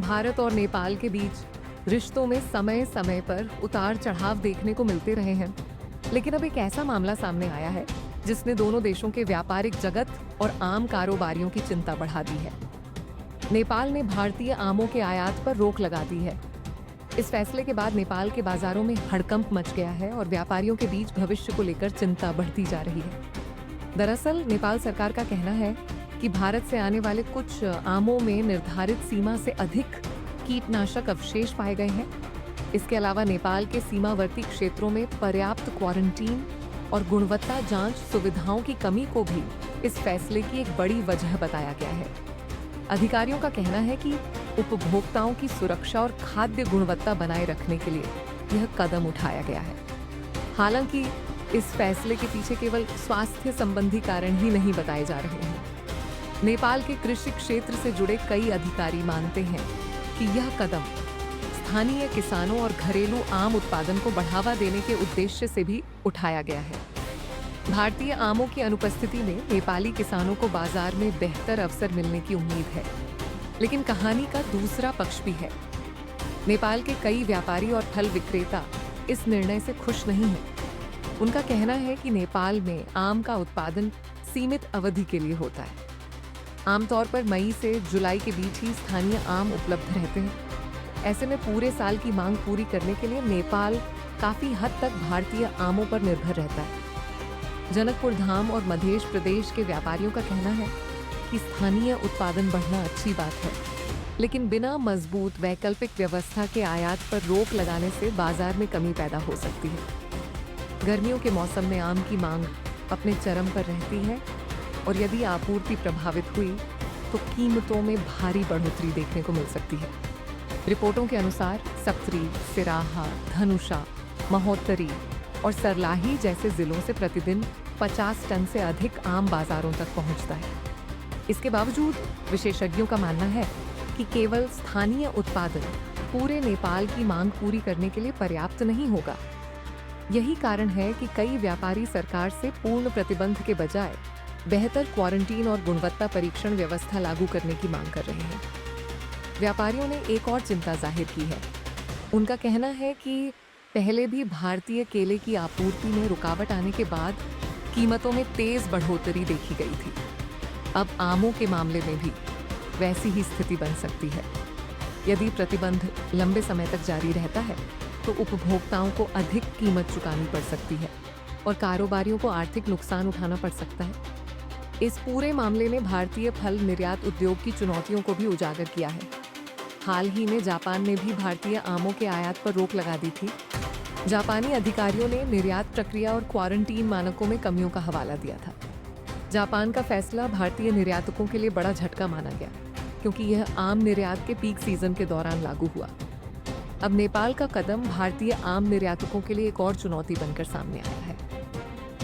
भारत और नेपाल के बीच रिश्तों में समय समय पर उतार चढ़ाव देखने को मिलते रहे हैं, लेकिन अब एक ऐसा मामला सामने आया है जिसने दोनों देशों के व्यापारिक जगत और आम कारोबारियों की चिंता बढ़ा दी है। नेपाल ने भारतीय आमों के आयात पर रोक लगा दी है। इस फैसले के बाद नेपाल के बाजारों में हड़कंप मच गया है और व्यापारियों के बीच भविष्य को लेकर चिंता बढ़ती जा रही है। दरअसल नेपाल सरकार का कहना है कि भारत से आने वाले कुछ आमों में निर्धारित सीमा से अधिक कीटनाशक अवशेष पाए गए हैं। इसके अलावा नेपाल के सीमावर्ती क्षेत्रों में पर्याप्त क्वारंटीन और गुणवत्ता जांच सुविधाओं की कमी को भी इस फैसले की एक बड़ी वजह बताया गया है। अधिकारियों का कहना है कि उपभोक्ताओं की सुरक्षा और खाद्य गुणवत्ता बनाए रखने के लिए यह कदम उठाया गया है। हालांकि इस फैसले के पीछे केवल स्वास्थ्य संबंधी कारण ही नहीं बताए जा रहे हैं। नेपाल के कृषि क्षेत्र से जुड़े कई अधिकारी मानते हैं कि यह कदम स्थानीय किसानों और घरेलू आम उत्पादन को बढ़ावा देने के उद्देश्य से भी उठाया गया है। भारतीय आमों की अनुपस्थिति में नेपाली किसानों को बाजार में बेहतर अवसर मिलने की उम्मीद है, लेकिन कहानी का दूसरा पक्ष भी है। नेपाल के कई व्यापारी और फल विक्रेता इस निर्णय से खुश नहीं हैं। उनका कहना है कि नेपाल में आम का उत्पादन सीमित अवधि के लिए होता है। आमतौर पर मई से जुलाई के बीच ही स्थानीय आम उपलब्ध रहते हैं। ऐसे में पूरे साल की मांग पूरी करने के लिए नेपाल काफी हद तक भारतीय आमों पर निर्भर रहता है। जनकपुर धाम और मध्य प्रदेश के व्यापारियों का कहना है कि स्थानीय उत्पादन बढ़ना अच्छी बात है, लेकिन बिना मजबूत वैकल्पिक व्यवस्था के आयात पर रोक लगाने से बाजार में कमी पैदा हो सकती है। गर्मियों के मौसम में आम की मांग अपने चरम पर रहती है और यदि आपूर्ति प्रभावित हुई तो कीमतों में भारी बढ़ोतरी देखने को मिल सकती है। रिपोर्टों के अनुसार सप्तरी, सिराहा, धनुषा, महोत्तरी और सरलाही जैसे जिलों से प्रतिदिन 50 टन से अधिक आम बाजारों तक पहुंचता है। इसके बावजूद विशेषज्ञों का मानना है कि केवल स्थानीय उत्पादन पूरे नेपाल की मांग पूरी करने के लिए पर्याप्त नहीं होगा। यही कारण है कि कई व्यापारी सरकार से पूर्ण प्रतिबंध के बजाय बेहतर क्वारंटीन और गुणवत्ता परीक्षण व्यवस्था लागू करने की मांग कर रहे हैं। व्यापारियों ने एक और चिंता जाहिर की है। उनका कहना है कि पहले भी भारतीय केले की आपूर्ति में रुकावट आने के बाद कीमतों में तेज बढ़ोतरी देखी गई थी। अब आमों के मामले में भी वैसी ही स्थिति बन सकती है। यदि प्रतिबंध लंबे समय तक जारी रहता है तो उपभोक्ताओं को अधिक कीमत चुकानी पड़ सकती है और कारोबारियों को आर्थिक नुकसान उठाना पड़ सकता है। इस पूरे मामले ने भारतीय फल निर्यात उद्योग की चुनौतियों को भी उजागर किया है। हाल ही में जापान ने भी भारतीय आमों के आयात पर रोक लगा दी थी। जापानी अधिकारियों ने निर्यात प्रक्रिया और क्वारंटीन मानकों में कमियों का हवाला दिया था। जापान का फैसला भारतीय निर्यातकों के लिए बड़ा झटका माना गया, क्योंकि यह आम निर्यात के पीक सीजन के दौरान लागू हुआ। अब नेपाल का कदम भारतीय आम निर्यातकों के लिए एक और चुनौती बनकर सामने आया है।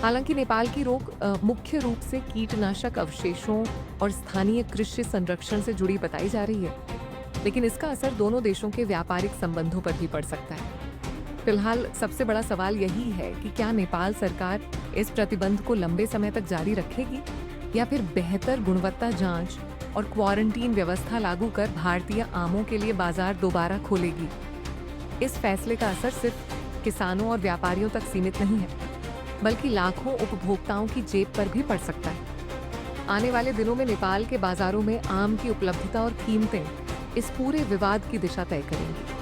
हालांकि नेपाल की रोक मुख्य रूप से कीटनाशक अवशेषों और स्थानीय कृषि संरक्षण से जुड़ी बताई जा रही है, लेकिन इसका असर दोनों देशों के व्यापारिक संबंधों पर भी पड़ सकता है। फिलहाल सबसे बड़ा सवाल यही है कि क्या नेपाल सरकार इस प्रतिबंध को लंबे समय तक जारी रखेगी या फिर बेहतर गुणवत्ता जांच और क्वारंटीन व्यवस्था लागू कर भारतीय आमों के लिए बाजार दोबारा खोलेगी। इस फैसले का असर सिर्फ किसानों और व्यापारियों तक सीमित नहीं है, बल्कि लाखों उपभोक्ताओं की जेब पर भी पड़ सकता है। आने वाले दिनों में नेपाल के बाजारों में आम की उपलब्धता और कीमतें इस पूरे विवाद की दिशा तय करेंगी।